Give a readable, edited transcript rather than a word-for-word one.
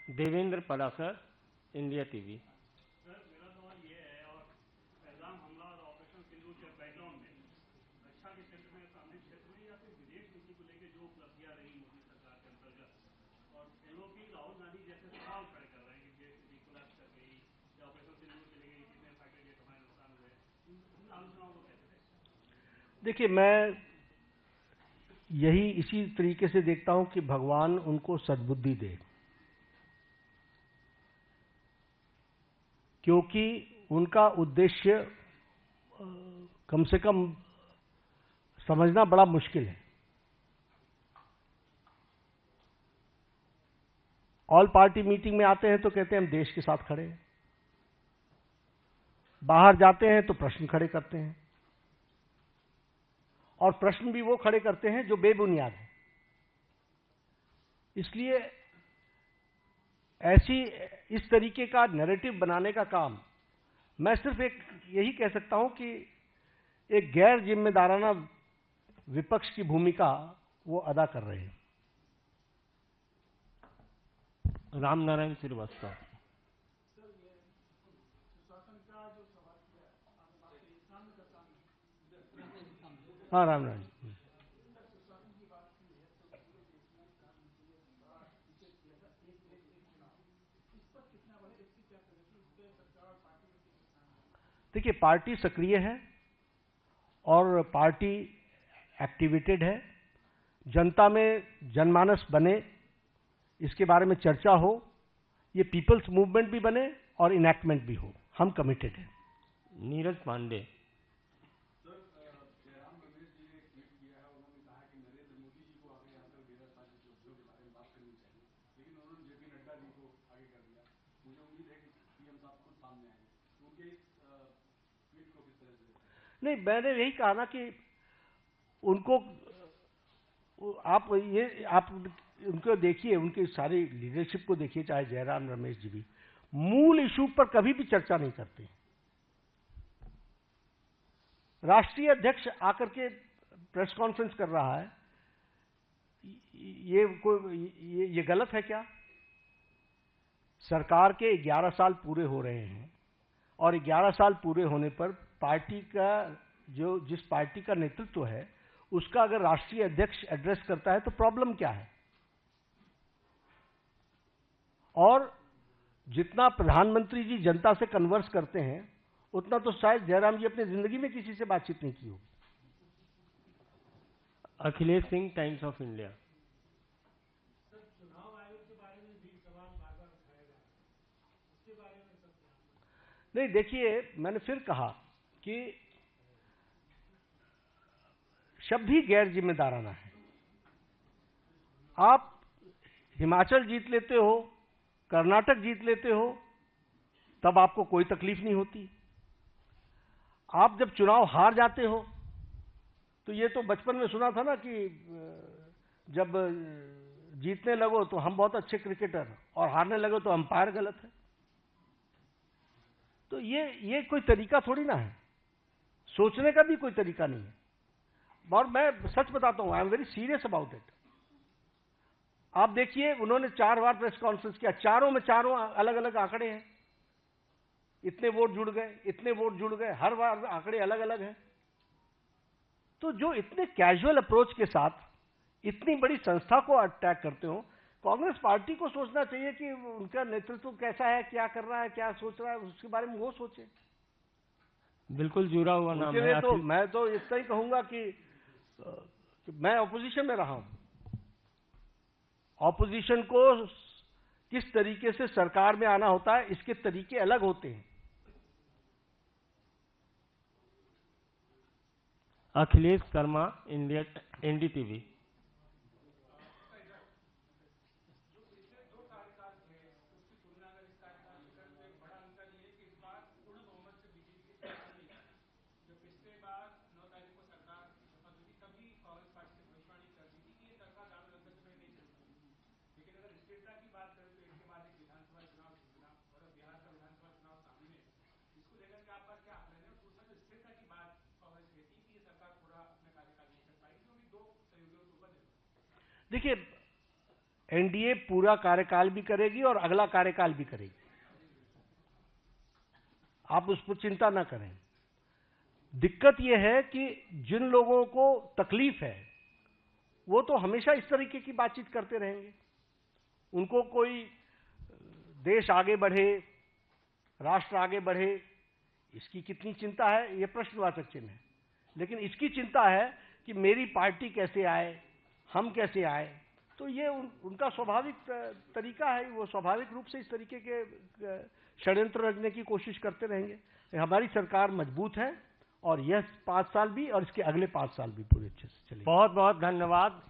Devendra Palakar, India TV. Sir, मेरा सवाल ये है, और पहलगाम हमला और ऑपरेशन सिंदूर के बैकग्राउंड में रक्षा के क्षेत्र में, सामरिक क्षेत्र में, या फिर विदेश नीति को लेकर जो उपलब्धियां रही मोदी सरकार के अंतर्गत, और एलओपी राहुल गांधी जैसे सवाल खड़े कर रहे हैं कि देश कोलैप्स कर गई, या ऑपरेशन सिंदूर के लेकर कितने फाइटर जेट हमारे नुकसान हुए, इन आलोचनाओं को कैसे देखते? देखिए, मैं यही इसी तरीके से देखता हूं कि भगवान उनको सद्बुद्धि दे, क्योंकि उनका उद्देश्य कम से कम समझना बड़ा मुश्किल है। ऑल पार्टी मीटिंग में आते हैं तो कहते हैं हम देश के साथ खड़े हैं, बाहर जाते हैं तो प्रश्न खड़े करते हैं, और प्रश्न भी वो खड़े करते हैं जो बेबुनियाद है। इसलिए इस तरीके का नैरेटिव बनाने का काम मैं सिर्फ यही कह सकता हूं कि एक गैर जिम्मेदाराना विपक्ष की भूमिका वो अदा कर रहे हैं। रामनारायण श्रीवास्तव। हाँ, रामनारायण। देखिए, पार्टी सक्रिय है और पार्टी एक्टिवेटेड है। जनता में जनमानस बने, इसके बारे में चर्चा हो, ये पीपल्स मूवमेंट भी बने और इनैक्टमेंट भी हो, हम कमिटेड हैं। नीरज पांडे। नहीं, मैंने यही कहा ना कि उनको आप उनको देखिए, उनकी सारी लीडरशिप को देखिए, चाहे जयराम रमेश जी भी मूल इशू पर कभी भी चर्चा नहीं करते। राष्ट्रीय अध्यक्ष आकर के प्रेस कॉन्फ्रेंस कर रहा है, ये गलत है क्या? सरकार के 11 साल पूरे हो रहे हैं और 11 साल पूरे होने पर पार्टी का जिस पार्टी का नेतृत्व है उसका अगर राष्ट्रीय अध्यक्ष एड्रेस करता है तो प्रॉब्लम क्या है? और जितना प्रधानमंत्री जी जनता से कन्वर्स करते हैं उतना तो शायद जयराम जी अपनी जिंदगी में किसी से बातचीत नहीं की होगी। Akhilesh Singh, times of India. चुनाव आयोग के बारे में भी सवाल बार-बार उठाया जा रहा है, उसके बारे में सब नहीं, देखिए, मैंने फिर कहा कि शब्द ही गैर जिम्मेदाराना है। आप हिमाचल जीत लेते हो, कर्नाटक जीत लेते हो, तब आपको कोई तकलीफ नहीं होती। आप जब चुनाव हार जाते हो तो ये तो बचपन में सुना था ना कि जब जीतने लगो तो हम बहुत अच्छे क्रिकेटर और हारने लगो तो अंपायर गलत है। तो ये कोई तरीका थोड़ी ना है, सोचने का भी कोई तरीका नहीं है। और मैं सच बताता हूं, I am very serious about it. आप देखिए, उन्होंने 4 बार प्रेस कॉन्फ्रेंस किया, चारों में चारों अलग अलग आंकड़े हैं, इतने वोट जुड़ गए, इतने वोट जुड़ गए, हर बार आंकड़े अलग अलग हैं। तो जो इतने कैजुअल अप्रोच के साथ इतनी बड़ी संस्था को अटैक करते हो, कांग्रेस पार्टी को सोचना चाहिए कि उनका नेतृत्व कैसा है, क्या कर रहा है, क्या सोच रहा है, उसके बारे में वो सोचे। बिल्कुल जुड़ा हुआ नाम है। तो मैं तो इतना ही कहूंगा कि मैं ऑपोजिशन में रहा हूं। ऑपोजिशन को किस तरीके से सरकार में आना होता है, इसके तरीके अलग होते हैं। Akhilesh Sharma, India NDTV. देखिए, एनडीए पूरा कार्यकाल भी करेगी और अगला कार्यकाल भी करेगी, आप उस पर चिंता ना करें। दिक्कत यह है कि जिन लोगों को तकलीफ है वो तो हमेशा इस तरीके की बातचीत करते रहेंगे। उनको कोई देश आगे बढ़े, राष्ट्र आगे बढ़े, इसकी कितनी चिंता है ये प्रश्नवाचक चिन्ह है। लेकिन इसकी चिंता है कि मेरी पार्टी कैसे आए, हम कैसे आए। तो ये उनका स्वाभाविक तरीका है, वो स्वाभाविक रूप से इस तरीके के षड्यंत्र रचने की कोशिश करते रहेंगे। हमारी सरकार मजबूत है और यह 5 साल भी और इसके अगले 5 साल भी पूरे अच्छे से चलेगी। बहुत बहुत धन्यवाद।